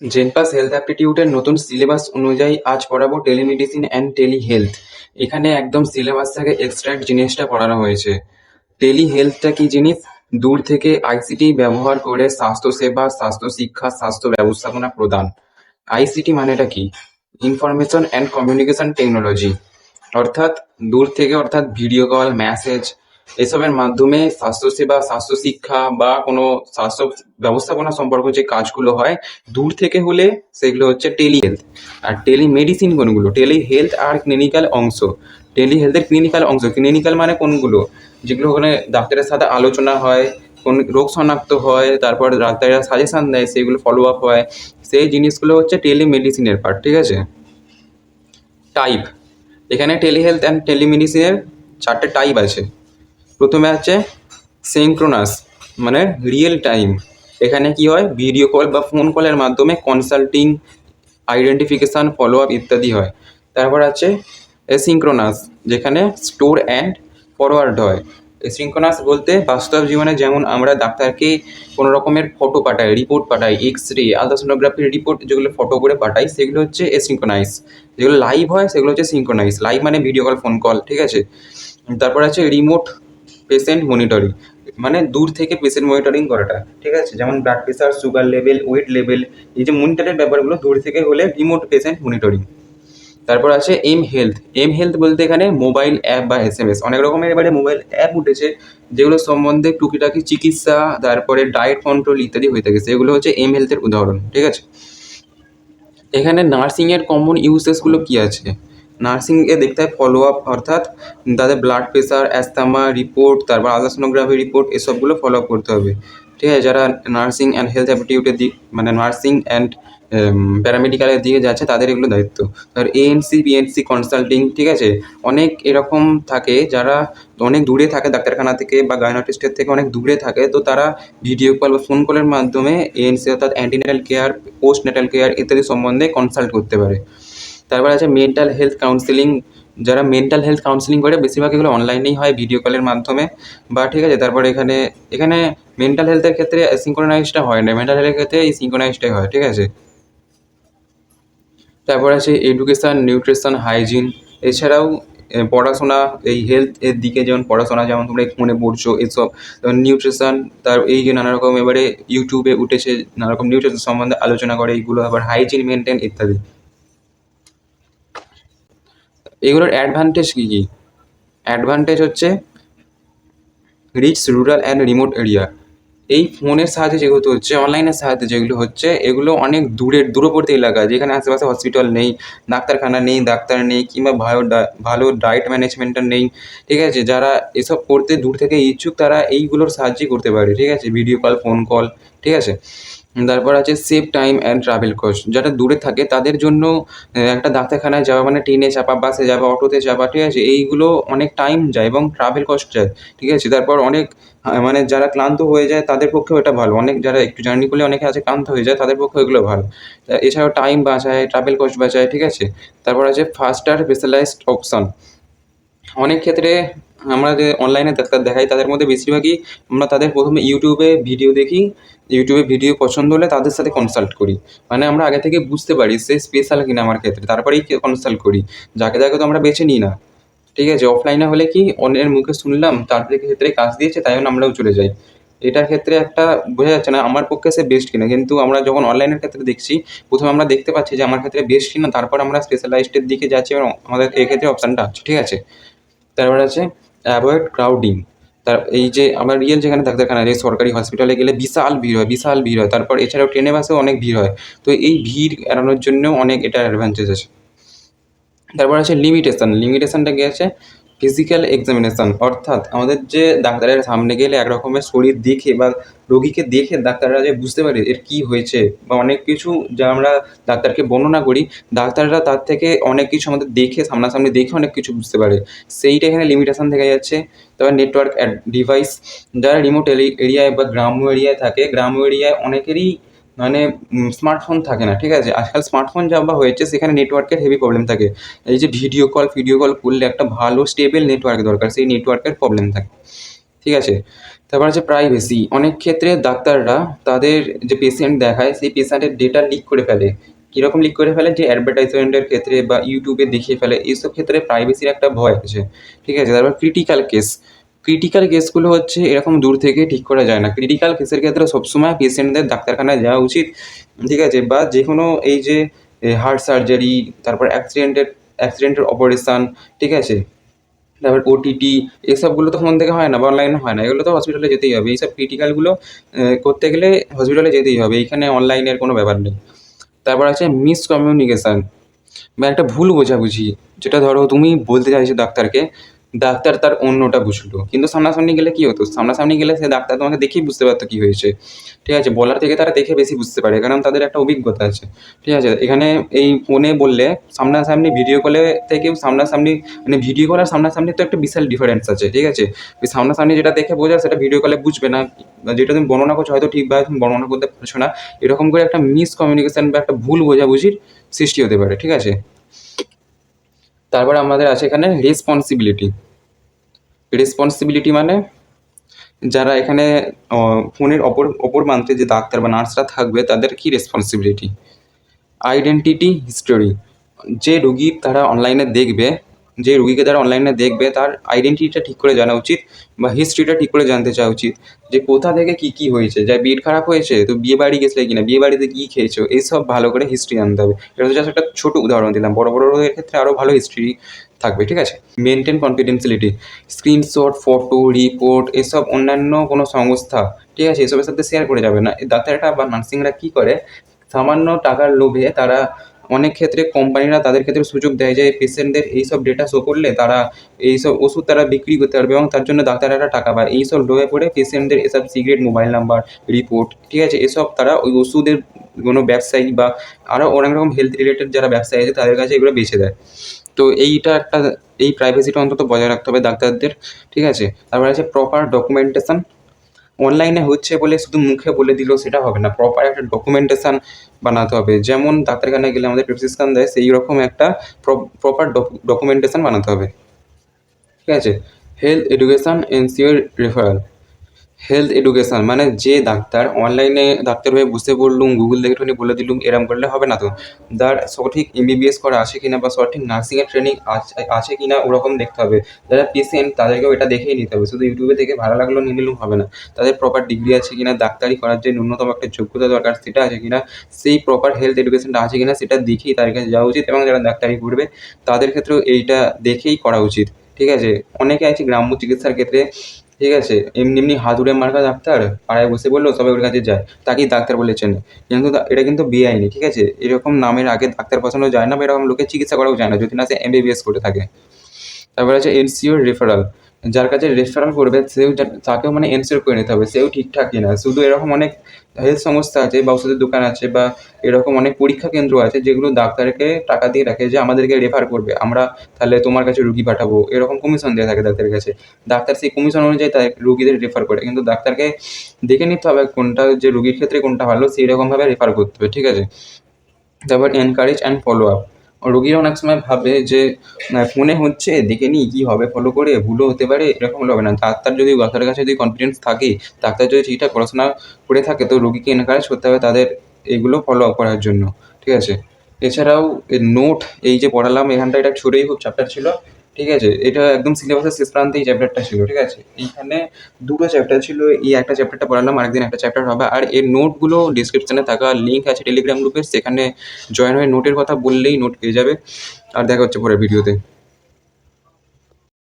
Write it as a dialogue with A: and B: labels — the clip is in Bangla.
A: জেনপাস হেলথ অ্যাপটিটিউডের নতুন সিলেবাস অনুযায়ী আজ পড়াবো টেলিমেডিসিন অ্যান্ড টেলি হেলথ। এখানে একদম সিলেবাস থেকে এক্সট্রাক্ট জিনিসটা পড়ানো হয়েছে। টেলি হেলথটা কি জিনিস? দূর থেকে আইসিটি ব্যবহার করে স্বাস্থ্যসেবা, স্বাস্থ্য শিক্ষা, স্বাস্থ্য ব্যবস্থাপনা প্রদান। আইসিটি মানেটা কি? Information and communication technology. অর্থাৎ দূর থেকে, অর্থাৎ ভিডিও কল, মেসেজ এসবের মাধ্যমে স্বাস্থ্যসেবা, স্বাস্থ্য শিক্ষা বা কোনো স্বাস্থ্য ব্যবস্থাপনা সম্পর্ক যে কাজগুলো হয় দূর থেকে হলে সেগুলো হচ্ছে টেলি হেলথ। আর টেলিমেডিসিন কোনগুলো? টেলি হেলথ আর ক্লিনিক্যাল অংশ। টেলি হেলথের ক্লিনিক্যাল অংশ। ক্লিনিক্যাল মানে কোনগুলো? যেগুলো ওখানে ডাক্তারের সাথে আলোচনা হয়, কোন রোগ শনাক্ত হয়, তারপর ডাক্তারেরা সাজেশন দেয়, সেগুলো ফলো আপ হয়, সেই জিনিসগুলো হচ্ছে টেলিমেডিসিনের পার্ট। ঠিক আছে? টাইপ। এখানে টেলিহেলথ অ্যান্ড টেলিমেডিসিনের 4টে টাইপ আছে। প্রথমে আছে সিঙ্ক্রোনাস, মানে রিয়েল টাইম। এখানে কি হয়? ভিডিও কল বা ফোন কলের মাধ্যমে কনসাল্টিং, আইডেন্টিফিকেশান, ফলো আপ ইত্যাদি হয়। তারপর আছে এসিঙ্ক্রোনাস, যেখানে স্টোর অ্যান্ড ফরওয়ার্ড হয়। এসিঙ্ক্রোনাস বলতে বাস্তব জীবনে যেমন আমরা ডাক্তারকে কোনো রকমের ফটো পাঠাই, রিপোর্ট পাঠাই, এক্স-রে, আলট্রাসোনোগ্রাফির রিপোর্ট যেগুলো ফটো করে পাঠাই, সেগুলো হচ্ছে এসিঙ্ক্রোনাইজ। যেগুলো লাইভ হয় সেগুলো হচ্ছে সিঙ্ক্রোনাইজ। লাইভ মানে ভিডিও কল, ফোন কল। ঠিক আছে? তারপর আছে রিমোট পেশেন্ট মনিটরিং, মানে দূর থেকে পেশেন্ট মনিটরিং করাটা। ঠিক আছে? যেমন blood pressure, sugar level, weight level, এই যে মনিটরের ব্যাপারগুলো দূর থেকে হলে রিমোট পেশেন্ট মনিটরিং। তারপর আছে এম হেলথ। এম হেলথ বলতে এখানে মোবাইল অ্যাপ বা এসএমএস, অনেক রকমের এবারে মোবাইল অ্যাপ উঠেছে যেগুলো সম্বন্ধে টুকিটাকি চিকিৎসা, তারপরে ডায়েট কন্ট্রোল ইত্যাদি হয়ে থাকে, সেগুলো হচ্ছে এম হেলথের উদাহরণ। ঠিক আছে? এখানে নার্সিংয়ের কমন ইউসেসগুলো কী আছে? নার্সিংয়ে দেখতে হয় ফলো আপ, অর্থাৎ তাদের ব্লাড প্রেশার, অ্যাস্থামা রিপোর্ট, তারপর আলট্রাসোনোগ্রাফি রিপোর্ট, এসবগুলো ফলো আপ করতে হবে। ঠিক আছে? যারা নার্সিং অ্যান্ড হেলথ অ্যাপটিটিউডের দিক, মানে নার্সিং অ্যান্ড প্যারামেডিক্যালের দিকে যাচ্ছে তাদের এগুলো দায়িত্ব। আর এএনসি, পিএনসি কনসাল্টিং। ঠিক আছে? অনেক এরকম থাকে যারা অনেক দূরে থাকে ডাক্তারখানা থেকে বা গাইনোটিস্টের থেকে অনেক দূরে থাকে, তো তারা ভিডিও কল বা ফোন কলের মাধ্যমে এএনসি অর্থাৎ antenatal care, post Natal care ইত্যাদি সম্বন্ধে কনসাল্ট করতে পারে। তারপর আছে মেন্টাল হেলথ কাউন্সেলিং। যারা মেন্টাল হেলথ কাউন্সেলিং করে বেশিরভাগ এগুলো অনলাইনেই হয়, ভিডিও কলের মাধ্যমে বা। ঠিক আছে? তারপরে এখানে এখানে মেন্টাল হেলথের ক্ষেত্রে সিঙ্ক্রোনাইজটা হয় না, মেন্টাল হেলথের ক্ষেত্রে এই সিঙ্ক্রোনাইজটাই হয়। ঠিক আছে? তারপর আছে এডুকেশান, নিউট্রিশন, হাইজিন। এছাড়াও পড়াশোনা, এই হেলথ এর দিকে যেমন পড়াশোনা, যেমন তোমরা ফোনে পড়ছো এসব, নিউট্রিশন, তার এই যে নানা রকম এবারে ইউটিউবে উঠেছে নানা রকম নিউট্রিশন সম্বন্ধে আলোচনা করে, এইগুলো আবার হাইজিন মেনটেন ইত্যাদি। এগুলোর অ্যাডভান্টেজ কী কী? অ্যাডভান্টেজ হচ্ছে reach rural and remote area. এই ফোনের সাহায্যে যেহেতু হচ্ছে, অনলাইনের সাহায্যে যেগুলো হচ্ছে, এগুলো অনেক দূরের দূরবর্তী এলাকা যেখানে আশেপাশে হসপিটাল নেই, ডাক্তারখানা নেই, ডাক্তার নেই, কিংবা ভালো ডায়েট ম্যানেজমেন্টটা নেই। ঠিক আছে? যারা এসব করতে দূর থেকে ইচ্ছুক তারা এইগুলোর সাহায্যেই করতে পারে। ঠিক আছে? Video call, phone call. ঠিক আছে? তারপর আছে save time and travel cost. যারা দূরে থাকে তাদের জন্য একটা ডাক্তারখানায় যাওয়া মানে ট্রেনে চাপা, বাসে যাওয়া, অটোতে চাপা। ঠিক আছে? এইগুলো অনেক টাইম যায় এবং ট্রাভেল কস্ট যায়। ঠিক আছে? তারপর অনেক মানে যারা ক্লান্ত হয়ে যায় তাদের পক্ষেও এটা ভালো। অনেক যারা একটু জার্নি করলে অনেকে আছে ক্লান্ত হয়ে যায়, তাদের পক্ষেও এগুলো ভালো। এছাড়াও টাইম বাঁচায়, ট্রাভেল কস্ট বাঁচায়। ঠিক আছে? তারপর আছে ফাস্টার স্পেশালাইজড অপশন। অনেক ক্ষেত্রে আমরা যে অনলাইনে ডাক্তার দেখাই তাদের মধ্যে বেশিরভাগই আমরা তাদের প্রথমে ইউটিউবে ভিডিও দেখি, ইউটিউবে ভিডিও পছন্দ হলে তাদের সাথে কনসাল্ট করি। মানে আমরা আগে থেকে বুঝতে পারি সে স্পেশাল কিনা আমার ক্ষেত্রে, তারপরেই কনসাল্ট করি। যাকে তাকে তো আমরা বেছে নিই না। ঠিক আছে? অফলাইনে হলে কি অন্যের মুখে শুনলাম, তার ক্ষেত্রে কাজ দিয়েছে তাই জন্য আমরাও চলে যাই। এটার ক্ষেত্রে একটা বোঝা যাচ্ছে না আমার পক্ষে সে বেস্ট কিনা, কিন্তু আমরা যখন অনলাইনের ক্ষেত্রে দেখছি প্রথমে আমরা দেখতে পাচ্ছি যে আমার ক্ষেত্রে বেস্ট কিনা, তারপর আমরা স্পেশালাইজডের দিকে যাচ্ছি এবং আমাদের এক্ষেত্রে অপশানটা আছে। ঠিক আছে? তারপর আছে অ্যাভয়েড ক্রাউডিং। এই যে আমরা রিয়েল যেখানে ডাক্তারখানা, যে সরকারি হসপিটালে গেলে বিশাল ভিড় হয়, বিশাল ভিড় হয়। তারপর এছাড়াও ট্রেনে বাসেও অনেক ভিড় হয়। তো এই ভিড় এড়ানোর জন্যও অনেক এটার অ্যাডভান্টেজ আছে। তারপর আছে লিমিটেশন। লিমিটেশনটা কী আছে? ফিজিক্যাল এক্সামিনেশন, অর্থাৎ আমাদের যে ডাক্তারের সামনে গেলে এক রকমের শরীর দেখে বা রোগীকে দেখে ডাক্তাররা যে বুঝতে পারে এর কী হয়েছে বা অনেক কিছু যা আমরা ডাক্তারকে বর্ণনা করি, ডাক্তাররা তার থেকে অনেক কিছু আমাদের দেখে, সামনাসামনি দেখে অনেক কিছু বুঝতে পারে। সেইটা এখানে লিমিটেশন থেকে যাচ্ছে। তারপর নেটওয়ার্ক ডিভাইস। যারা রিমোট এরিয়ায় বা গ্রাম্য এরিয়ায় থাকে, গ্রাম্য এরিয়ায় অনেকেরই মানে স্মার্টফোন থাকে না। ঠিক আছে? আজকাল স্মার্টফোন যা বা হয়েছে সেখানে নেটওয়ার্কের হেভি প্রবলেম থাকে। এই যে ভিডিও কল করলে একটা ভালো স্টেবল নেটওয়ার্ক দরকার, সেই নেটওয়ার্কের প্রবলেম থাকে। ঠিক আছে? তারপর আছে প্রাইভেসি। অনেক ক্ষেত্রে ডাক্তাররা তাদের যে পেশেন্ট দেখায় সেই পেশেন্টের ডেটা লিক করে ফেলে। কীরকম লিক করে ফেলে? যে অ্যাডভার্টাইজমেন্টের ক্ষেত্রে বা ইউটিউবে দেখিয়ে ফেলে, এইসব ক্ষেত্রে প্রাইভেসির একটা ভয় আছে, ঠিক আছে? তারপর ক্রিটিক্যাল কেস। ক্রিটিক্যাল কেসগুলো হচ্ছে এরকম দূর থেকে ঠিক করা যায় না। ক্রিটিক্যাল কেসের ক্ষেত্রে সবসময় পেশেন্টদের ডাক্তারখানায় যাওয়া উচিত, ঠিক আছে? বা যে কোনো এই যে হার্ট সার্জারি, তারপর অ্যাক্সিডেন্টের অপারেশান, ঠিক আছে? তারপর ওটিটি, এসবগুলো তো ফোন থেকে হয় না বা অনলাইনে হয় না, এগুলো তো হসপিটালে যেতেই হবে। এইসব ক্রিটিক্যালগুলো করতে গেলে হসপিটালে যেতেই হবে, এইখানে অনলাইনের কোনো ব্যাপার নেই। তারপর আছে মিসকমিউনিকেশান বা একটা ভুল বোঝাবুঝি, যেটা ধরো তুমি বলতে চাইছো ডাক্তারকে, ডাক্তার তার অন্যটা বুঝলো, কিন্তু সামনাসামনি গেলে কী হতো? সামনাসামনি গেলে সে ডাক্তার তোমাকে দেখেই বুঝতে পারতো কী হয়েছে, ঠিক আছে? বলার থেকে তারা দেখে বেশি বুঝতে পারে, কারণ তাদের একটা অভিজ্ঞতা আছে, ঠিক আছে? এখানে এই ফোনে বললে সামনাসামনি ভিডিও কলে থেকেও সামনাসামনি, মানে ভিডিও কল আর সামনাসামনি তো একটা বিশাল ডিফারেন্স আছে, ঠিক আছে? ওই সামনাসামনি যেটা দেখে বোঝা সেটা ভিডিও কলে বুঝবে না, বা যেটা তুমি বর্ণনা করছো হয়তো ঠিকভাবে তুমি বর্ণনা করতে পারছো না, এরকম করে একটা মিসকমিউনিকেশান বা একটা ভুল বোঝাবুঝির সৃষ্টি হতে পারে, ঠিক আছে? তারপর আমাদের আছে এখানে রেসপন্সিবিলিটি। রেসপন্সিবিলিটি মানে যারা এখানে ফোনের অপর প্রান্তে যে ডাক্তার বা নার্সরা থাকবে তাদের কী রেসপন্সিবিলিটি? Identity history. যে রুগী তারা অনলাইনে দেখবে, যে রুগীকে তারা অনলাইনে দেখবে তার আইডেন্টিটিটা ঠিক করে জানা উচিত, বা হিস্ট্রিটা ঠিক করে জানতে চাওয়া উচিত, যে কোথা থেকে কী কী হয়েছে। যার পেট খারাপ হয়েছে তো বিয়ে বাড়ি গেছিলে কিনা, বিয়ে বাড়িতে কী খেয়েছো, এইসব ভালো করে হিস্ট্রি জানতে হবে। এটা তো জাস্ট একটা ছোটো উদাহরণ দিলাম, বড় বড় রোগের ক্ষেত্রে আরও ভালো হিস্ট্রি থাকবে, ঠিক আছে? Maintain confidentiality. Screenshot, photo, report এসব অন্যান্য কোনো সংস্থা, ঠিক আছে, এসবের সাথে শেয়ার করে যাবে না। ডাক্তাররা বা নার্সিংরা কী করে, সামান্য টাকার লোভে তারা অনেক ক্ষেত্রে কোম্পানিরা তাদের ক্ষেত্রে সুযোগ দেয় যে পেশেন্টদের এইসব ডেটা শো করলে তারা এইসব ওষুধ তারা বিক্রি করতে পারবে, এবং তার জন্য ডাক্তাররা টাকা পায়। এইসব লোভে পড়ে পেশেন্টদের এসব সিক্রেট মোবাইল নাম্বার, রিপোর্ট, ঠিক আছে, এসব তারা ওই ওষুধের কোনো ব্যবসায়ী বা আরও অনেক রকম হেলথ রিলেটেড যারা ব্যবসায়ী আছে তাদের কাছে এগুলো বেচে দেয়। তো এইটা একটা, এই প্রাইভেসিটা অন্তত বজায় রাখতে হবে ডাক্তারদের, ঠিক আছে? তারপরে আছে প্রপার ডকুমেন্টেশন। অনলাইনে হচ্ছে বলে শুধু মুখে বলে দিল সেটা হবে না, প্রপার একটা ডকুমেন্টেশন বানাতে হবে। যেমন ডাক্তারখানায় গেলে আমাদের প্রেসক্রিপশন দেয়, সেই রকম একটা প্রপার ডকুমেন্টেশন বানাতে হবে, ঠিক আছে? Health education ensure referral. Health education মানে যে ডাক্তার অনলাইনে ডাক্তার হয়ে বসে পড়লুম, গুগল দেখে একটুখানি বলে দিলুম, এরম করলে হবে না তো। তার সঠিক এমবিবিএস করা আছে কিনা বা সঠিক নার্সিংয়ের ট্রেনিং আছে কিনা ওরকম দেখতে হবে। যারা পেশেন্ট তাদেরকেও এটা দেখেই নিতে হবে, শুধু ইউটিউবে দেখে ভালো লাগলো নিয়ে নিলেও হবে না। তাদের প্রপার ডিগ্রি আছে কিনা, ডাক্তারি করার যে ন্যূনতম একটা যোগ্যতা দরকার সেটা আছে কিনা, সেই প্রপার হেলথ এডুকেশনটা আছে কিনা সেটা দেখেই তাদের কাছে যাওয়া উচিত, এবং যারা ডাক্তারি করবে তাদের ক্ষেত্রেও এইটা দেখেই করা উচিত, ঠিক আছে? অনেকে আছে গ্রাম্য চিকিৎসার ক্ষেত্রে, ঠিক আছে, এমনি এমনি হাতুড়ে মার্কা ডাক্তার পাড়ায় বসে বললো, সবাই ওর কাছে যায়, তাকেই ডাক্তার বলে চেনে, কিন্তু এটা কিন্তু বেআইনি, ঠিক আছে? এরকম নামের আগে ডাক্তার বসানো যায় না, বা এরকম লোকের চিকিৎসা করাও যায় না যদি না সে এমবিবিএস করে থাকে। তারপরে আছে এনসিওর রেফারাল। যার কাছে রেফারাল করবে সেও তাকেও মানে এনসিওর করে নিতে হবে সেও ঠিকঠাক কিনা। শুধু এরকম অনেক হেলথ সংস্থা আছে বা ওষুধের দোকান আছে বা এরকম অনেক পরীক্ষা কেন্দ্র আছে যেগুলো ডাক্তারকে টাকা দিয়ে রাখে যে আমাদেরকে রেফার করবে, আমরা তাহলে তোমার কাছে রুগী পাঠাবো, এরকম কমিশন দেওয়া থাকে ডাক্তারের কাছে। ডাক্তার সেই কমিশন অনুযায়ী তার রুগীদের রেফার করে, কিন্তু ডাক্তারকে দেখে নিতে হবে কোনটা যে রুগীর ক্ষেত্রে কোনটা ভালো, সেই রকমভাবে রেফার করতে হবে, ঠিক আছে? তারপর এনকারেজ অ্যান্ড ফলো আপ। রোগীরা অনেক সময় ভাবে যে ফোনে হচ্ছে দেখে নিই কী হবে, ফলো করে ভুলও হতে পারে, এরকম হলে হবে না। ডাক্তার যদি ডাক্তারের কাছে যদি কনফিডেন্স থাকে, ডাক্তার যদি ঠিকঠাক পড়াশোনা করে থাকে, তো রোগীকে এনকারেজ করতে হবে তাদের এগুলো ফলো আপ করার জন্য, ঠিক আছে? এছাড়াও নোট, এই যে পড়ালাম এখানটা, এটা ছোটোই খুব চ্যাপ্টার ছিল, ঠিক আছে? এটা একদম সিলেবাসের শেষ প্রান্তে এই চ্যাপ্টারটা ছিল, ঠিক আছে? এইখানে দুটো চ্যাপ্টার ছিল, এই একটা চ্যাপ্টারটা পড়ালাম, আরেকদিন একটা চ্যাপ্টার হবে। আর এর নোটগুলো ডিসক্রিপশানে থাকা লিঙ্ক আছে টেলিগ্রাম গ্রুপের, সেখানে জয়েন হয়ে নোটের কথা বললেই নোট পেয়ে যাবে। আর দেখা হচ্ছে পরের ভিডিওতে।